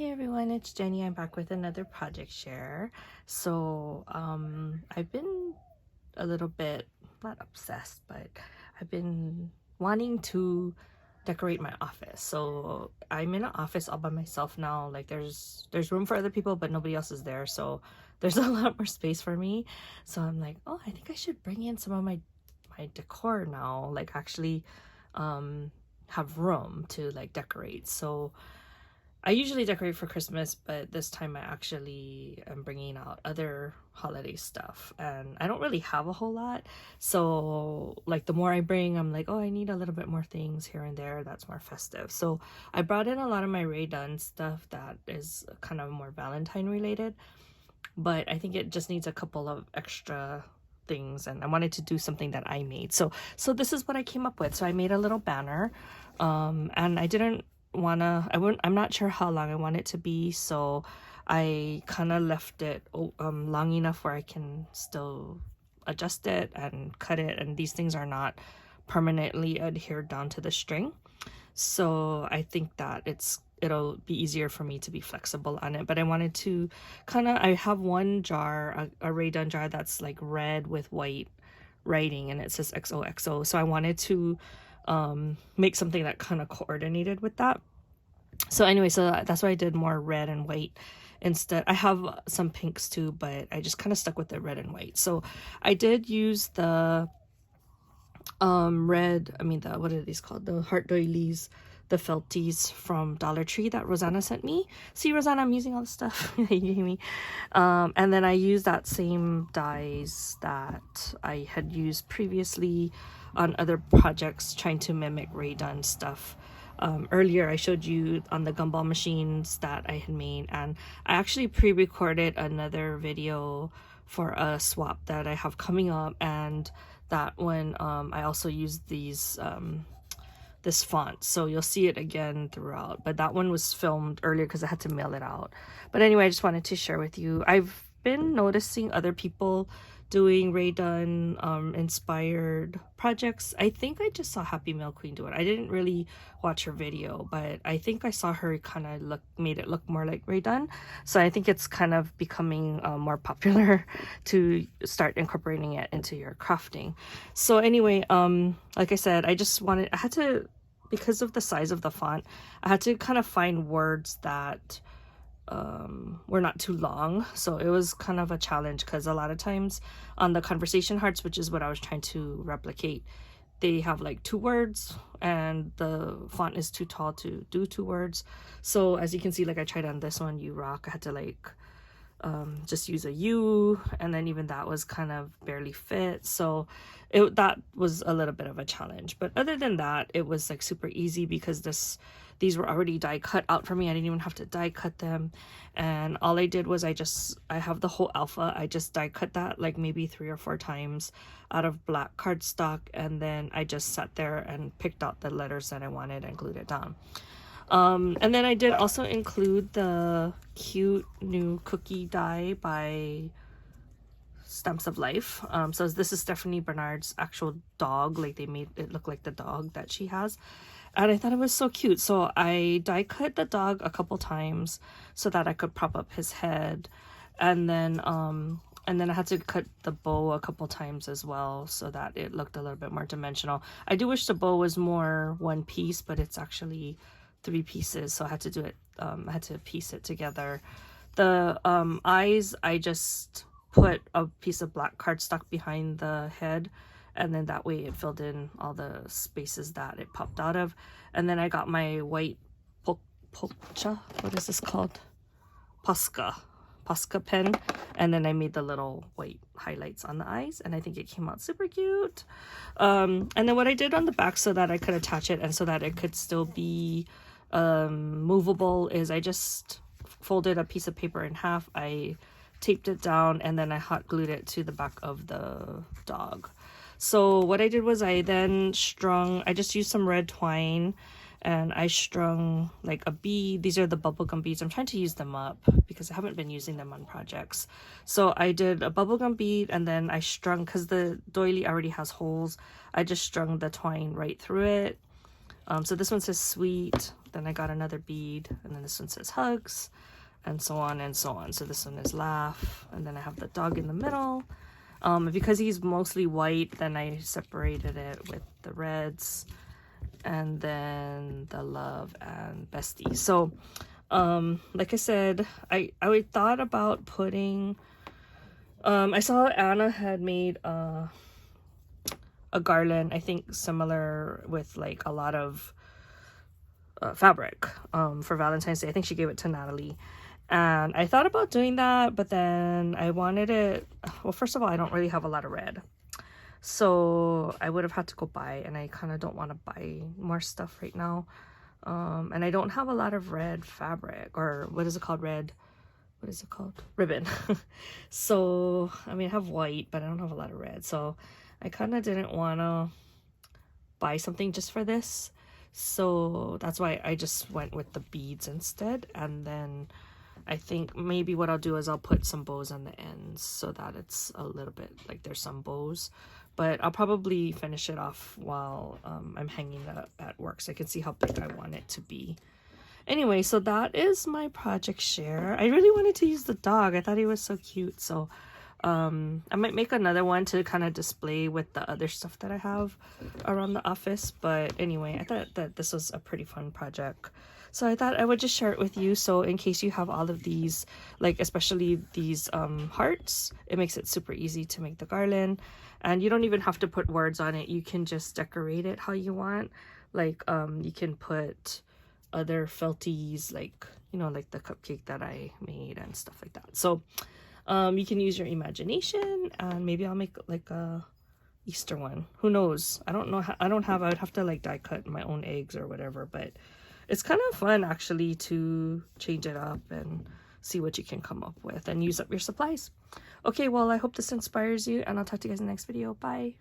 Hey everyone, it's Jenny. I'm back with another project share. So I've been a little bit not obsessed, but I've been wanting to decorate my office. So I'm in an office all by myself now. Like there's room for other people, but nobody else is there. So there's a lot more space for me. So I'm like, oh, I think I should bring in some of my decor now. Like actually have room to like decorate. So I usually decorate for Christmas, but this time I actually am bringing out other holiday stuff, and I don't really have a whole lot. So like the more I bring, I'm like, oh, I need a little bit more things here and there that's more festive. So I brought in a lot of my Dunn stuff that is kind of more Valentine related, but I think it just needs a couple of extra things, and I wanted to do something that I made. So this is what I came up with. So I made a little banner, and I didn't I'm not sure how long I want it to be, so I kind of left it long enough where I can still adjust it and cut it, and these things are not permanently adhered down to the string, so I think that it'll be easier for me to be flexible on it. But I wanted to I have one jar, a Ray Dunn jar that's like red with white writing and it says XOXO, so I wanted to make something that kind of coordinated with that. So anyway, so that's why I did more red and white instead. I have some pinks too, but I just kind of stuck with the red and white. So I did use the what are these called, the heart doilies, the felties from Dollar Tree that Rosanna sent me. See, Rosanna, I'm using all the stuff you gave me. And then I used that same dies that I had used previously on other projects trying to mimic Ray Dunn stuff. Earlier I showed you on the gumball machines that I had made, and I actually pre-recorded another video for a swap that I have coming up, and that one I also used these this font, so you'll see it again throughout, but that one was filmed earlier because I had to mail it out. But anyway, I just wanted to share with you. I've been noticing other people doing Ray Dunn inspired projects. I think I just saw Happy Mail Queen do it. I didn't really watch her video, but I think I saw her kind of made it look more like Ray Dunn. So I think it's kind of becoming more popular to start incorporating it into your crafting. So anyway, like I said, I had to, because of the size of the font, I had to kind of find words that were not too long. So it was kind of a challenge because a lot of times on the conversation hearts, which is what I was trying to replicate, they have like 2 words and the font is too tall to do 2 words. So as you can see, like I tried on this one, You Rock, I had to like just use a U, and then even that was kind of barely fit. So that was a little bit of a challenge, but other than that, it was like super easy because these were already die cut out for me. I didn't even have to die cut them, and all I did was I have the whole alpha. I just die cut that like maybe 3 or 4 times out of black cardstock, and then I just sat there and picked out the letters that I wanted and glued it down. And then I did also include the cute new cookie die by Stamps of Life. So this is Stephanie Bernard's actual dog. Like they made it look like the dog that she has, and I thought it was so cute. So I die cut the dog a couple times so that I could prop up his head, and then I had to cut the bow a couple times as well so that it looked a little bit more dimensional. I do wish the bow was more one piece, but it's actually 3 pieces, so I had to do it. I had to piece it together. The eyes, I just put a piece of black cardstock behind the head, and then that way it filled in all the spaces that it popped out of. And then I got my white Polcha, what is this called? Posca pen, and then I made the little white highlights on the eyes, and I think it came out super cute. And then what I did on the back so that I could attach it and so that it could still be movable is I just folded a piece of paper in half, I taped it down, and then I hot glued it to the back of the dog. So what I did was I just used some red twine, and I strung like a bead. These are the bubblegum beads. I'm trying to use them up because I haven't been using them on projects. So I did a bubblegum bead, and then I strung, because the doily already has holes, I just strung the twine right through it. So this one says sweet. Then I got another bead, and then this one says hugs, and so on and so on. So this one is laugh, and then I have the dog in the middle. Because he's mostly white, then I separated it with the reds, and then the love and bestie. So like I said, I thought about putting I saw Anna had made a garland, I think similar with like a lot of fabric for Valentine's Day. I think she gave it to Natalie, and I thought about doing that, but then I wanted it, well, first of all, I don't really have a lot of red, so I would have had to go buy, and I kind of don't want to buy more stuff right now. And I don't have a lot of red fabric, or what is it called, ribbon. So I mean, I have white, but I don't have a lot of red, so I kind of didn't want to buy something just for this. So that's why I just went with the beads instead. And then I think maybe what I'll do is I'll put some bows on the ends so that it's a little bit like there's some bows. But I'll probably finish it off while I'm hanging that up at work, so I can see how big I want it to be. Anyway, so that is my project share. I really wanted to use the dog. I thought he was so cute. So I might make another one to kind of display with the other stuff that I have around the office. But anyway, I thought that this was a pretty fun project, so I thought I would just share it with you. So in case you have all of these, like especially these hearts, it makes it super easy to make the garland, and you don't even have to put words on it. You can just decorate it how you want. Like you can put other felties, like, you know, like the cupcake that I made and stuff like that. So you can use your imagination, and maybe I'll make like a Easter one. Who knows? I don't know. I would have to like die cut my own eggs or whatever, but it's kind of fun actually to change it up and see what you can come up with and use up your supplies. Okay, well, I hope this inspires you, and I'll talk to you guys in the next video. Bye.